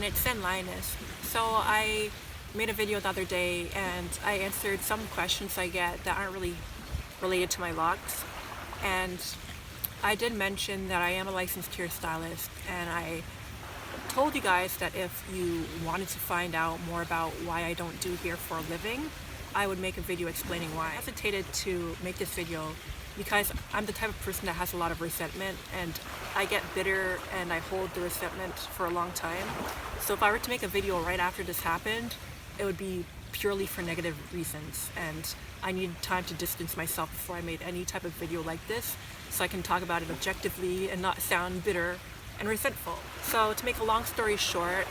everyone, it's Linus. So I made a video the other day and I answered some questions I get that aren't really related to my locks. And I did mention that I am a licensed hairstylist, and I told you guys that if you wanted to find out more about why I don't do hair for a living, I would make a video explaining why. I hesitated to make this video because I'm the type of person that has a lot of resentment, and I get bitter and I hold the resentment for a long time. So if I were to make a video right after this happened, it would be purely for negative reasons, and I needed time to distance myself before I made any type of video like this so I can talk about it objectively and not sound bitter and resentful. So to make a long story short,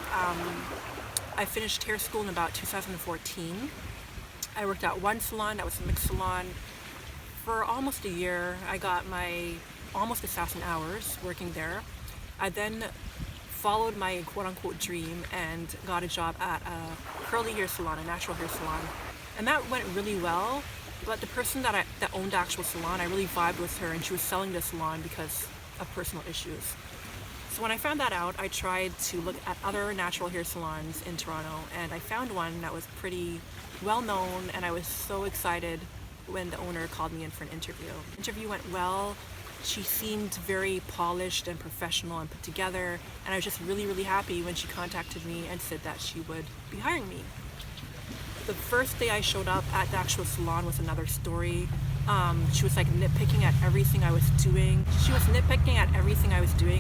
I finished hair school in about 2014. I worked at one salon that was a mixed salon for almost a year. I got my almost 1,000 hours working there. I then followed my quote-unquote dream and got a job at a curly hair salon, a natural hair salon, and that went really well. But the person that owned the actual salon, I really vibed with her, and she was selling the salon because of personal issues. So when I found that out, I tried to look at other natural hair salons in Toronto, and I found one that was pretty well known, and I was so excited when the owner called me in for an interview. The interview went well. She seemed very polished and professional and put together, and I was just really happy when she contacted me and said that she would be hiring me. The first day I showed up at the actual salon was another story. She was like nitpicking at everything I was doing.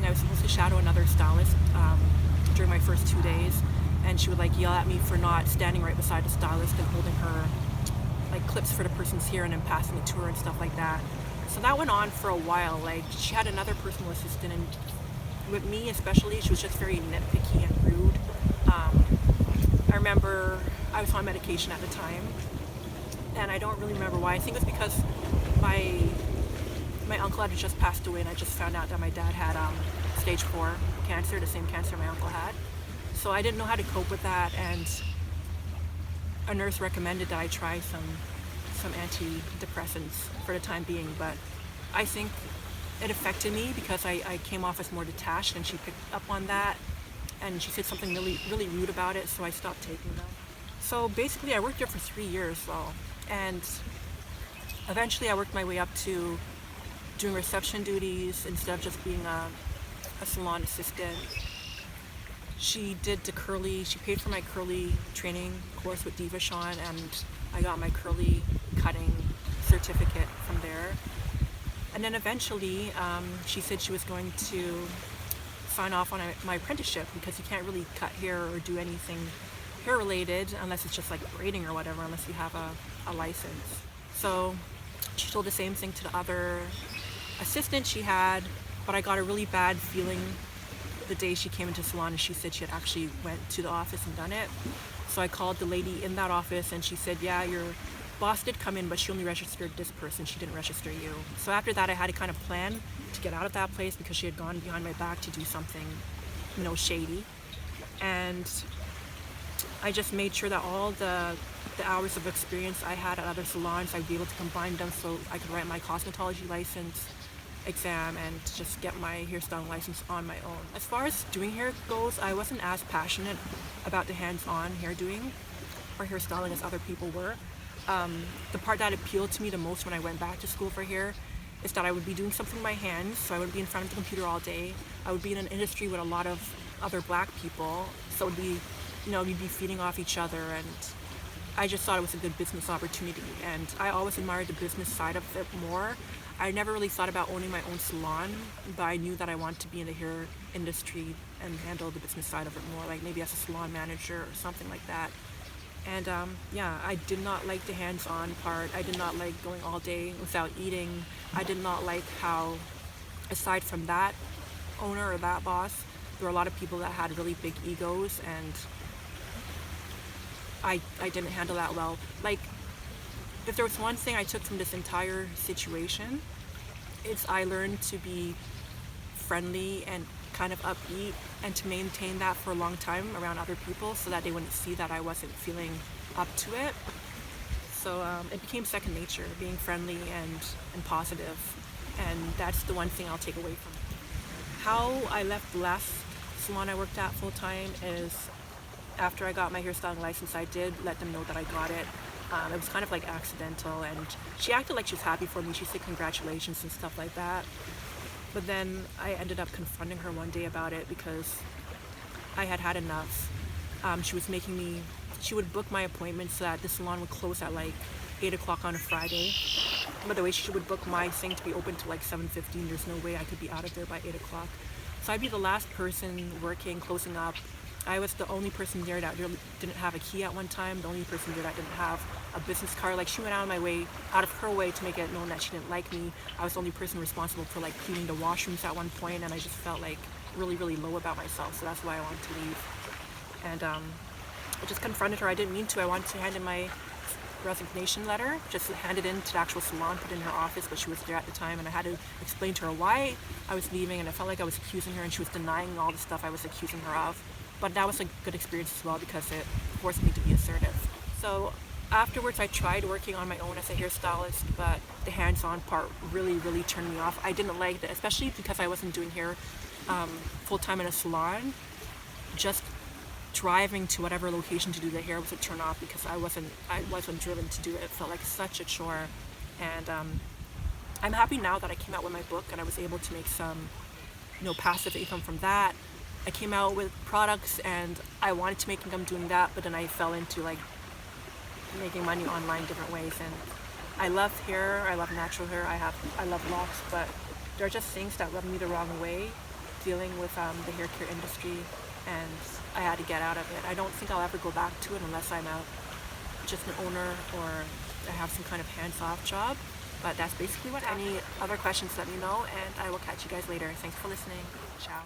I was supposed to shadow another stylist during my first 2 days, and she would like yell at me for not standing right beside the stylist and holding her like clips for the person's hair and then passing it to her and stuff like that. So that went on for a while. Like, she had another personal assistant, and with me especially, she was just very nitpicky and rude. I remember I was on medication at the time, and I don't really remember why. I think it was because my uncle had just passed away, and I just found out that my dad had stage 4 cancer, the same cancer my uncle had. So I didn't know how to cope with that, and a nurse recommended that I try some antidepressants for the time being, but I think it affected me because I came off as more detached, and she picked up on that, and she said something really rude about it, so I stopped taking them. So basically I worked there for 3 years though, and eventually I worked my way up to doing reception duties instead of just being a salon assistant. She paid for my curly training course with Diva Sean, and I got my curly cutting certificate from there. And then eventually she said she was going to sign off on my apprenticeship, because you can't really cut hair or do anything hair related unless it's just like braiding or whatever, unless you have a license. So she told the same thing to the other assistant she had, but I got a really bad feeling the day she came into the salon, and she said she had actually went to the office and done it. So I called the lady in that office, and she said, yeah, your boss did come in, but she only registered this person, she didn't register you. So after that I had to kind of plan to get out of that place, because she had gone behind my back to do something, shady. And I just made sure that all the hours of experience I had at other salons, I'd be able to combine them so I could write my cosmetology license exam and just get my hairstyling license on my own. As far as doing hair goes, I wasn't as passionate about the hands-on hairdoing or hairstyling as other people were. The part that appealed to me the most when I went back to school for hair is that I would be doing something with my hands, so I would be in front of the computer all day. I would be in an industry with a lot of other black people, so it would be, we'd be feeding off each other, and I just thought it was a good business opportunity, and I always admired the business side of it more. I never really thought about owning my own salon, but I knew that I wanted to be in the hair industry and handle the business side of it more, like maybe as a salon manager or something like that. And yeah, I did not like the hands-on part. I did not like going all day without eating. I did not like how, aside from that owner or that boss, there were a lot of people that had really big egos, and I didn't handle that well. Like, if there was one thing I took from this entire situation, it's I learned to be friendly and kind of upbeat, and to maintain that for a long time around other people so that they wouldn't see that I wasn't feeling up to it. So it became second nature, being friendly and positive, and that's the one thing I'll take away from it. How I left salon I worked at full time is after I got my hairstyling license, I did let them know that I got it. It was kind of like accidental, and she acted like she was happy for me. She said congratulations and stuff like that. But then I ended up confronting her one day about it because I had had enough. She would book my appointments so that the salon would close at like 8 o'clock on a Friday. By the way, she would book my thing to be open to like 7:15. There's no way I could be out of there by 8 o'clock. So I'd be the last person working, closing up. I was the only person there that really didn't have a key at one time, the only person there that didn't have a business card. Like, she went out of her way to make it known that she didn't like me. I was the only person responsible for like cleaning the washrooms at one point, and I just felt like really, really low about myself. So that's why I wanted to leave. And I just confronted her. I didn't mean to. I wanted to hand in my resignation letter, just hand it in to the actual salon, put it in her office, but she was there at the time, and I had to explain to her why I was leaving, and I felt like I was accusing her, and she was denying all the stuff I was accusing her of. But that was a good experience as well because it forced me to be assertive. So afterwards, I tried working on my own as a hairstylist, but the hands-on part really, really turned me off. I didn't like it, especially because I wasn't doing hair full-time in a salon. Just driving to whatever location to do the hair was a turn off because I wasn't driven to do it. It felt like such a chore. And I'm happy now that I came out with my book and I was able to make some passive income from that. I came out with products and I wanted to make income doing that, but then I fell into like making money online different ways. And I love hair, I love natural hair, I love locks, but there are just things that rub me the wrong way dealing with the hair care industry, and I had to get out of it. I don't think I'll ever go back to it unless I'm just an owner or I have some kind of hands-off job. But that's basically what happened. Any other questions, let me know, and I will catch you guys later. Thanks for listening. Ciao.